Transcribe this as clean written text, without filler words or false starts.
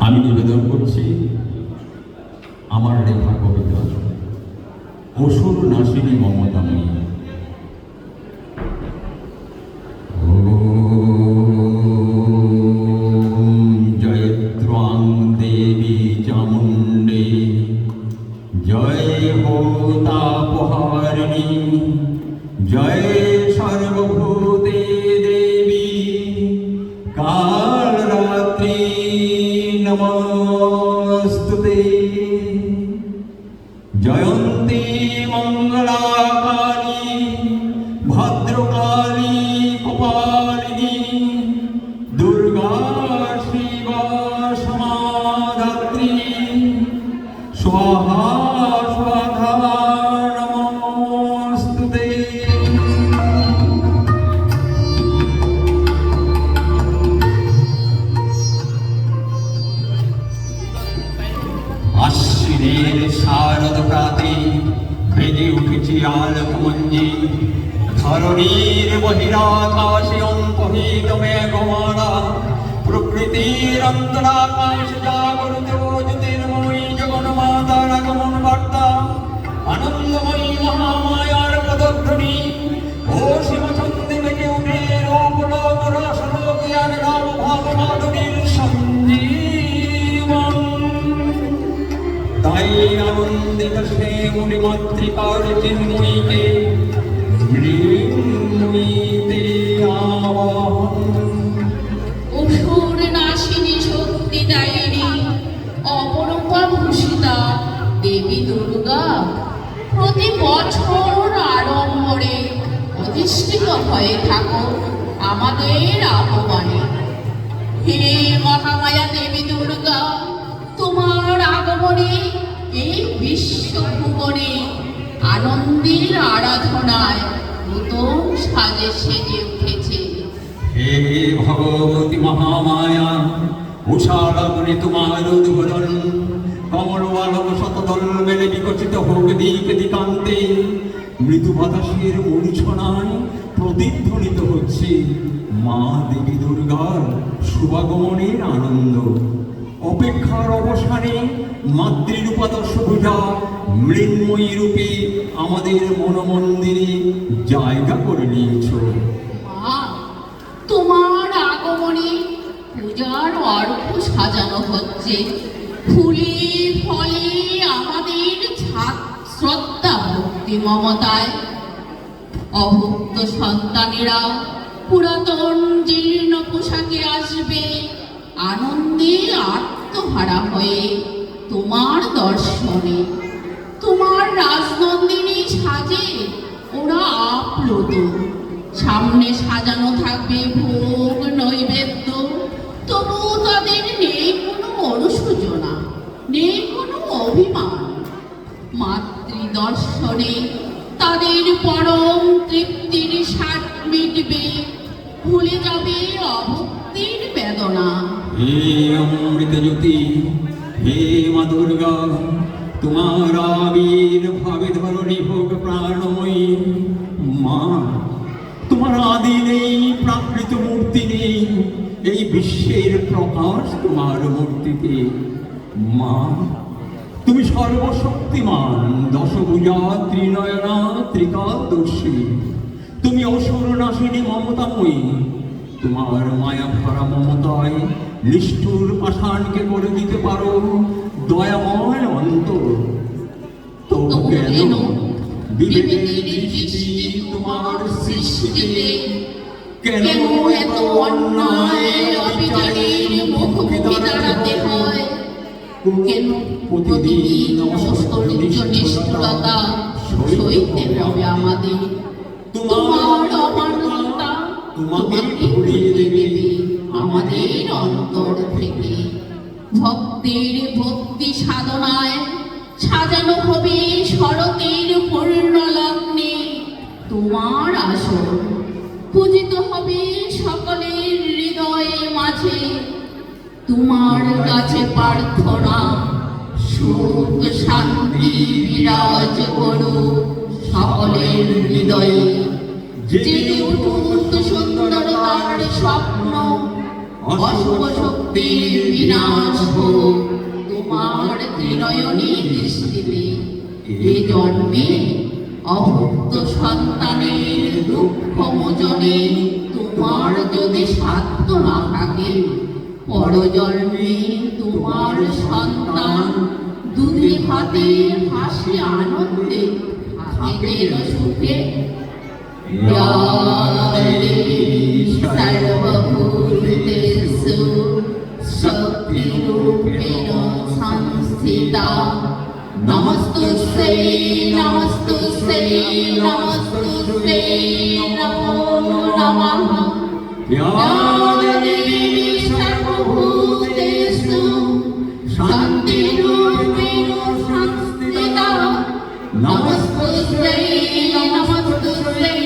আমি নিবেদন করছি আমার লেখা কবিতা অসুর নাসিনী মমতাময়ী। জয়ত্রাং দেবী চামুণ্ডে জয় হো তাপহারিণী জয় সর্বভূতে দেবী কালরাত্রি নমস্তুতে। জয়ন্তী মঙ্গলাকালী ভদ্রকালী কপালিনী দুর্গা শিবা সমাধাত্রী স্বাহা স্বাধা নমস্তুতে। আশ্বিনের শারদ প্রাতে ভেজে উঠেছে আলোকমঞ্জি ধরণীর বহিরাকাশে অন্তহিত মেঘমালা প্রকৃতির অন্তরাকাশ জাগরিত জ্যোতির্ময়ী জগন্মাতার আগমন বার্তা আনন্দময়ী মহামায়ার পদধ্বনি ও শিবচন্দ্রে বেজে উঠে রূপলোক রসলোক আর নাম ভাবনাধুরীর সঞ্জীবন। তাই আনন্দিত সে মুনি মাতৃকার চিন্ময়ীকে মৃন্ময়ীতে আবাহন। অসুর নাশিনী শক্তিদায়িনী অপরূপা ভূষিতা দেবী দুর্গা প্রতি বছর আড়ম্বরে অধিষ্ঠিত হয়ে থাকো আমাদের আহ্বানে। হে মহামায়া দেবী দুর্গা, তোমার আগমনে এই বিশ্বভুবনে আনন্দের আরাধনায় নতুন সাজে সেজে উঠেছে। হে ভগবতী মহামায়া, উষারাগুনে তোমার উদ্বোধন কমল আলোক শতদল মেলে বিকশিত হোক দিক দিকান্তে। মৃদু বাতাসের মূর্ছনায় প্রতিধ্বনিত হচ্ছে মা দেবী দুর্গার শুভাগমনের আনন্দ। অপেক্ষার অবসানে মাতৃরূপাদর্শ পূজা মৃন্ময়ী রূপে আমাদের মনমন্দিরে জায়গা করে নিয়েছ। মা, তোমার আগমনে পূজার অর্ঘ্য সাজানো হচ্ছে। ফুলে ফলে আমাদের শ্রদ্ধা ভক্তি মমতায় অভুক্ত সন্তানেরা পুরাতন জীর্ণ পোশাকে আসবে আনন্দে আত্মহারা হয়ে তোমার দর্শনে। তোমার রাজনন্দিনী সাজে ওরা আপ্লুত। সামনে সাজানো থাকবে ভোগ নৈবেদ্য, তবু তাদের নেই কোনো অনুশোচনা, নেই কোনো অভিমান। মাতৃদর্শনে তাদের পরম তৃপ্তির স্বাদ মিটবে, ভুলে যাবে অভক্তির বেদনা। হে অমৃত জ্যোতি, হে মা দুর্গা, তোমার আবির্ভাবে ধরণী হোক প্রাণময়ী। মা, তোমার আদি নেই, প্রাকৃত মূর্তি নেই, এই বিশ্বের প্রকাশ তোমার মূর্তিতে। মা, তুমি সর্বশক্তিমান, দশভুজা ত্রিনয়না ত্রিকালদর্শী। তুমি অসুর নাশিনী মমতাময়ী। তোমার মায়া ভরা মমতায় নিষ্ঠুর পাষাণকে করে দিতে পারো দয়াময় অন্তর। তবু কেন বিবেকের দৃষ্টি তোমার সৃষ্টিতে? কেন এত অন্যায় অবিচারের মুখোমুখি দাঁড়াতে হয়? কেন প্রতিদিন অসহ্য নিষ্ঠুরতা সইতে হবে আমাদের? তোমার অমানবতা তোমাকে ঘুরিয়ে দেবে আমাদের অন্তর থেকে। ভক্তের ভক্তি সাধনায় সাজানো হবে শরতের পূর্ণ লগ্নে তোমার আসন। পূজিত হবে সকলের হৃদয়ে মাঝে তোমার কাছে প্রার্থনা, সুখ শান্তি বিরাজ করো সকলের হৃদয়ে। জেগে উঠুক সুন্দরতার স্বপ্ন, অশুভ শক্তির বিনাশ হোক তোমার ত্রিনয়নী দৃষ্টিতে। এ জন্মে অভুক্ত সন্তানের দুঃখ মোচনে তোমার যদি সাধ্য না থাকে, পরজন্মে তোমার সন্তান দুধে ভাতে হাসি আনন্দে থাকে যেন সুখে। সর্বভূতেষু শক্তিরূপেণ সংস্থিতা নমস্তুস্যৈ নমস্তুস্যৈ নমস্তুস্যৈ নমো নমঃ। या देवी सर्वभूतेषु शान्तिरूपेण संस्थिता नमस्तुस्यै नमस्तुस्यै